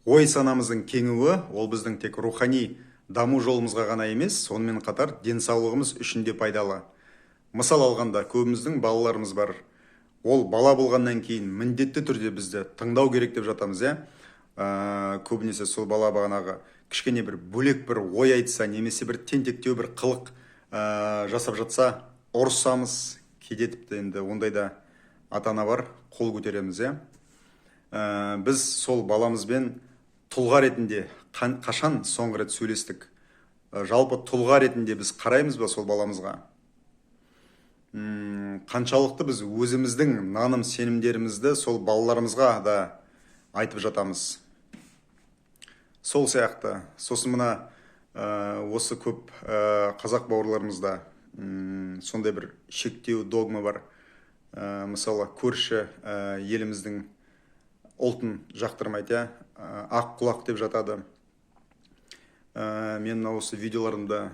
Ой санамыздың кеңуі ол біздің тек рухани даму жолымызға ғана емес, сонымен қатар денсаулығымыз үшін де пайдалы. Мысал алғанда көбіміздің балаларымыз бар. Ол бала болғаннан кейін міндетті түрде бізді тыңдау керек деп жатамыз, иә. Көбінесе сол бала бағанағы кішкене бір бөлек бір ой айтса, немесе бір тентектеу бір қылық жасап жатса, ұрысамыз, кейде тіпті енді ондайда ата ана бар, қол көтереміз, иә. Біз сол баламызбен тұлға ретінде қашан соңғы рет сөйлестік? Жалпы тұлға ретінде біз қараймыз ба сол баламызға? Қаншалықты біз өзіміздің наным сенімдерімізді сол балаларымызға да айтып жатамыз? Сол сияқты. Сосын мына осы көп қазақ бауырларымызда сондай бір шектеу догма бар. Мысалы көрші еліміздің ұлтын жақтырмайды, ақ құлақ деп жатады. Мен осы видеоларымда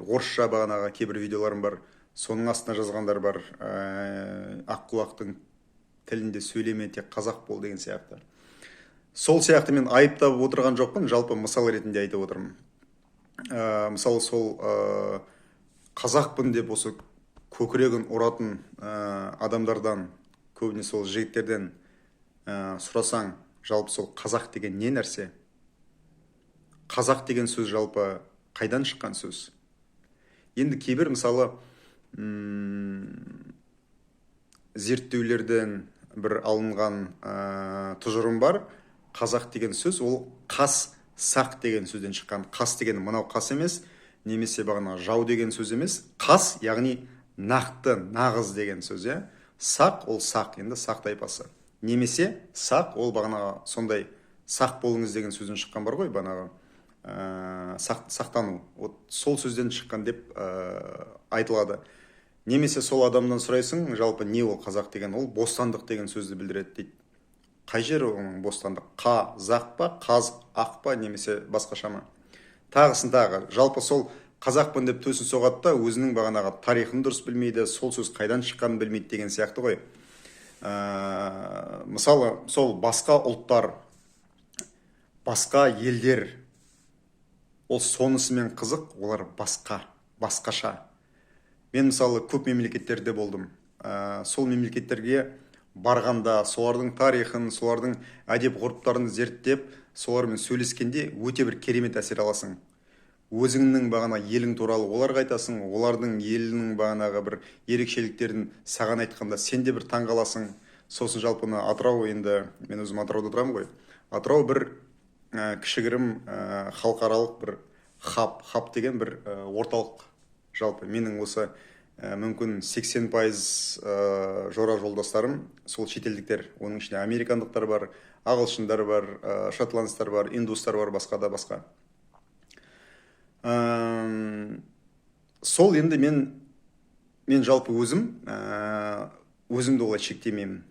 орысша бағанағы кейбір видеоларым бар. Соның астына жазғандар бар. Ақ құлақтың тілінде сөйлеме, тек қазақ бол деген сияқты. Сол сияқты мен айыптап отырған жоқпын, жалпы мысал ретінде айтып отырмын. Мысалы сол қазақпын деп осы көкірегін ұратын адамдардан, көбіне сол жігіттерден сұрасаң, жалпы сол қазақ деген не нәрсе? Қазақ деген сөз жалпы қайдан шыққан сөз? Енді кейбір мысалы зерттеулерден бір алынған тұжырым бар. Қазақ деген сөз ол қас, сақ деген сөзден шыққан. Қас деген мынау қас емес, немесе бағана жау деген сөз емес. Қас, яғни нақты, нағыз деген сөз, иә. Сақ ол сақ, енді сақ тайпасы. Немесе сақ ол бағана сондай сақ болыңыз деген сөзден шыққан бар ғой, бағанағы сақтану. Сол сөзден шыққан деп айтылады. Немесе сол адамдан сұрайсың, жалпы не ол қазақ деген? Ол бостандық деген сөзді білдіреді дейді. Қай жері оның бостандық? Қазақ па, қаз, ақ па, немесе басқаша ма? Тағысын тағы. Жалпы сол қазақпын деп төсін соғады да, өзінің бағанағы тарихын дұрыс білмейді, сол сөз қайдан шыққанын білмейді деген сияқты ғой. Мысалы, сол басқа ұлттар, басқа елдер, ол сонысымен қызық, олар басқаша. Мен мысалы көп мемлекеттерде болдым. Сол мемлекеттерге барғанда, солардың тарихын, солардың әдеп ғұрыптарын зерттеп, солармен сөйлескенде өте бір керемет әсер аласың. Өзіңнің бағана елің туралы оларға айтасың, олардың елінің бағанағы бір ерекшеліктерін саған айтқанда сен де бір таңғаласың. Сосын жалпыны Атырау, енді мен өзім Атырауда тұрамын ғой. Атырау бір кішігірім халықаралық бір хаб деген бір орталық. Жалпы менің осы мүмкін 80% жора жолдастарым сол шетелдіктер. Оның ішінде американдықтар бар, ағылшындар бар, шотландстар бар, индустар бар, басқа да басқа. Сол енді мен жалпы өзімді олай шектемеймін.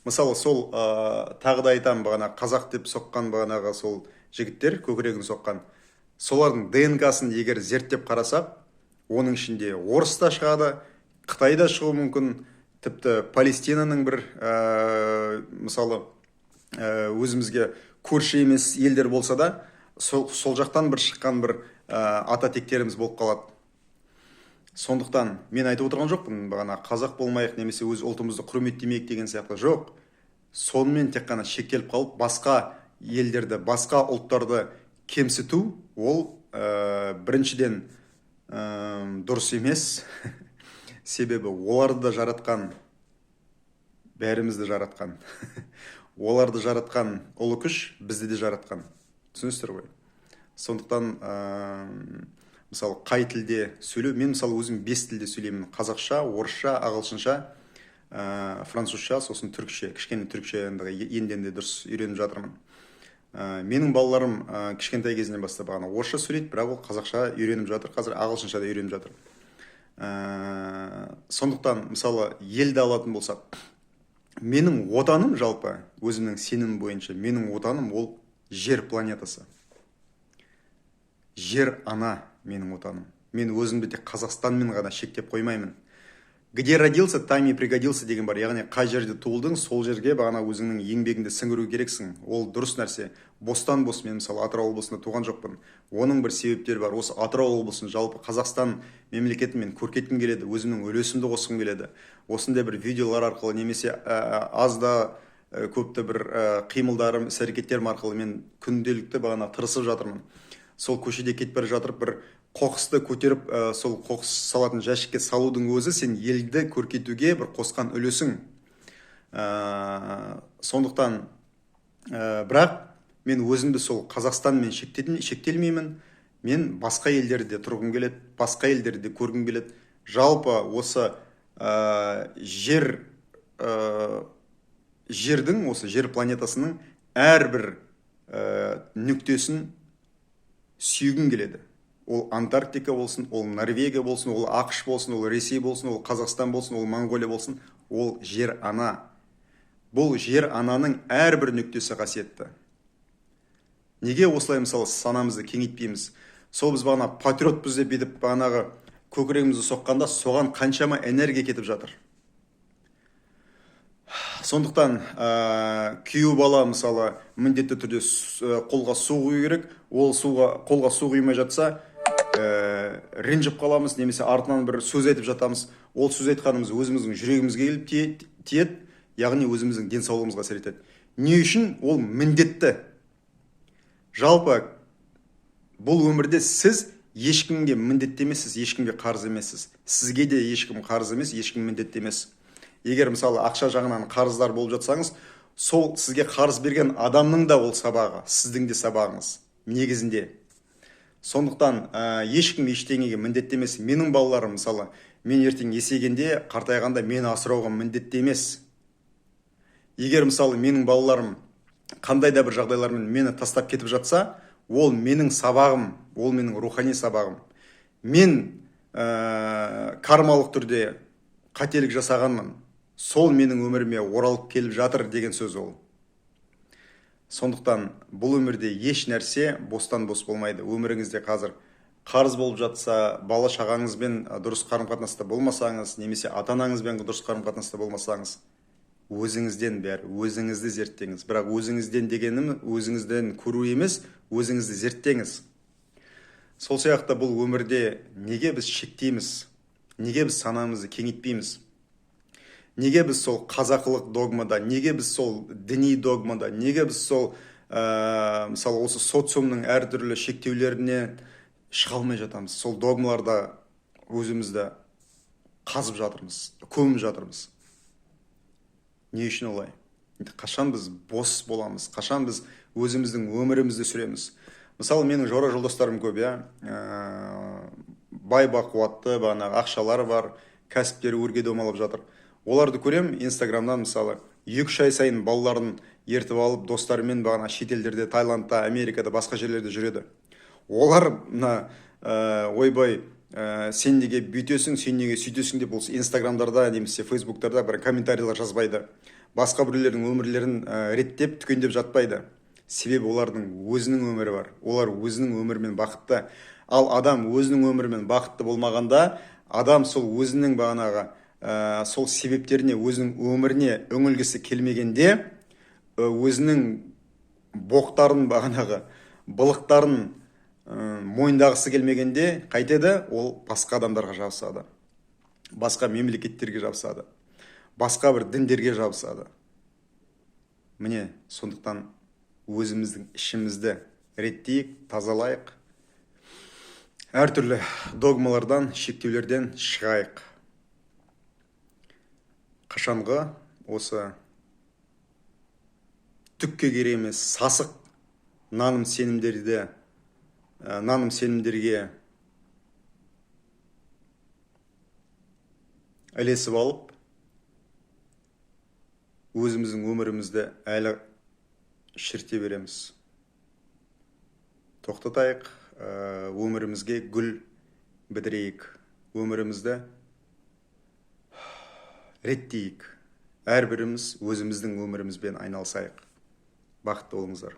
Мысалы сол тағы да айтамын, бағана қазақ деп соққан бағанағы сол жігіттер, көкірегін соққан, солардың ДНК-сын егер зерттеп қарасақ, оның ішінде орыс та шығады, Қытай да шығуы мүмкін, тіпті Палестинаның бір мысалы өзімізге көрші емес елдер болса да, сол жақтан бір шыққан бір ата тектеріміз болып қалады. Сондықтан мен айтып отырған жоқпын, бағана қазақ болмайық, немесе өз ұлтымызды құрметтемейік деген сияқты. Жоқ. Сонымен тек қана шектеліп қалып, басқа елдерді, басқа ұлттарды кемсіту, ол біріншіден дұрыс емес. Себебі оларды да жаратқан, бәрімізді жаратқан. Оларды жаратқан ұлы күш бізді де жаратқан. Түсінесіздер ғой. Сондықтан мысалы қай тілде сөйлеу, мен мысалы өзім 5 тілде сөйлеймін. Қазақша, орысша, ағылшынша, французша, сосын түркше. Кішкене түркше енді дұрыс үйреніп жатырмын. Менің балаларым кішкентай кезінен бастап орысша сөйлейді, бірақ ол қазақша үйреніп жатыр, қазір ағылшынша да үйреніп жатыр. Сондықтан мысалы елді алатын болсақ, менің отаным жалпы, өзімнің сенімім бойынша, менің отаным ол жер планетасы. Жер ана менің отаным. Мен өзімді тек Қазақстанмен ғана шектеп қоймаймын. Где родился, там и пригодился деген бар. Яғни қай жерде туылдың, сол жерге бағана өзіңнің еңбегіңді сіңіру керексің. Ол дұрыс нәрсе. Бостан бос, мен мысалы Атырау облысында туған жоқпын. Оның бір себептері бар. Осы Атырау облысын, жалпы Қазақстан мемлекетін мен көркеткім келеді, өзімнің үлесімді қосқым келеді. Осындай бір видеолар арқылы немесе аз да көпті бір қимылдарым, іс-әрекеттерім арқылы мен күнделікті бағана тырысып жатырмын. Сол көшеде кетіп бара жатырып бір қоқысты көтеріп, сол қоқыс салатын жәшікке салудың өзі сен елді көркейтуге бір қосқан үлесің. Сондықтан бірақ мен өзімді сол Қазақстанмен шектелмеймін. Мен басқа елдерде тұрғым келеді, басқа елдерде көргім келеді. Жалпы осы жердің, осы жер планетасының әрбір нүктесін сүйгім келеді. Ол Антарктика болсын, ол Норвегия болсын, ол ақш болсын, ол Ресей болсын, ол Қазақстан болсын, ол Монғолия болсын, ол жер ана. Бұл жер ананың әрбір нүктесі қасиетті. Неге осылай мысалы санамызды кеңейтпейміз? Сол біз бағана патриотпыз деп едіп бағанағы көкірегімізді соққанда соған қаншама энергия кетіп жатыр. Сондықтан күйеу бала мысалы міндетті түрде қолға су құю керек. Ол қолға су құймай жатса ренжіп қаламыз, немесе артынан бір сөз айтып жатамыз. Ол сөз айтқанымыз өзіміздің жүрегімізге келіп тиеді, яғни өзіміздің денсаулығымызға әсер етеді. Не үшін? Ол міндетті. Жалпы бұл өмірде сіз ешкімге міндетті емессіз, ешкімге қарыз емессіз. Сізге де ешкім қарыз емес, ешкім міндетті емес. Егер мысалы ақша жағынан қарыздар болып жатсаңыз, сол сізге қарыз берген адамның да ол сабағы, сіздің де сабағыңыз негізінде. Сондықтан ешкім ештеңеге міндетті емес. Менің балаларым мысалы, мен ертең есейгенде, қартайғанда мені асырауға міндетті емес. Егер мысалы менің балаларым қандай да бір жағдайлармен мені тастап кетіп жатса, ол менің сабағым, ол менің рухани сабағым. Мен кармалық түрде қателік жасағанмын. Сол менің өміріме оралып келіп жатыр деген сөз ол. Сондықтан бұл өмірде еш нәрсе бостан бос болмайды. Өміріңізде қазір қарыз болып жатса, бала шағаңызбен дұрыс қарым-қатынаста болмасаңыз, немесе ата-анаңызбен дұрыс қарым-қатынаста болмасаңыз, өзіңізден бәрі, өзіңізді зерттеңіз. Бірақ өзіңізден дегенім, өзіңізден көру емес, өзіңізді зерттеңіз. Сол сияқты бұл өмірде неге біз шектейміз? Неге біз санамызды кеңейтпейміз? Неге біз сол қазақылық догмада, неге біз сол діни догмада, неге біз сол мысалы осы социумның әртүрлі шектеулеріне шыға алмай жатамыз? Сол догмаларда өзімізді қазып жатырмыз, көміп жатырмыз. Не үшін олай? Қашан біз бос боламыз? Қашан біз өзіміздің өмірімізді сүреміз? Мысалы менің жора жолдастарым көп, бай бақуатты, бағанағы ақшалары бар, кәсіптері өрге домалап жатыр. Оларды көрем инстаграмнан, мысалы 2-3 ай сайын балаларын ертіп алып достарымен бағана шетелдерде, Таиландта, Америкада, басқа жерлерде жүреді. Олар ойбай, сен неге бүйтесің, сен неге сөйтесің деп болса инстаграмдарда немесе фейсбуктарда бір комментарийлер жазбайды. Басқа біреулердің өмірлерін реттеп, түкендеп жатпайды. Себебі олардың өзінің өмірі бар. Олар өзінің өмірімен бақытты. Ал адам өзінің өмірімен бақытты болмағанда, адам сол өзінің бағанағы сол себептеріне, өзінің өміріне үңілгісі келмегенде, өзінің боқтарын, бағанағы былықтарын мойындағысы келмегенде қайтеді? Ол басқа адамдарға жабысады, басқа мемлекеттерге жабысады, басқа бір діндерге жабысады. Міне, сондықтан өзіміздің ішімізді реттейік, тазалайық, әртүрлі догмалардан, шектеулерден шығайық. Қашанғы осы түкке керек емес сасық наным сенімдерге ілесіп алып, өзіміздің өмірімізді әлі шірте береміз. Тоқтатайық, өмірімізге гүл бідірейік, өмірімізді реттейік. Әрбіріміз өзіміздің өмірімізбен айналысайық. Бақытты болыңыздар.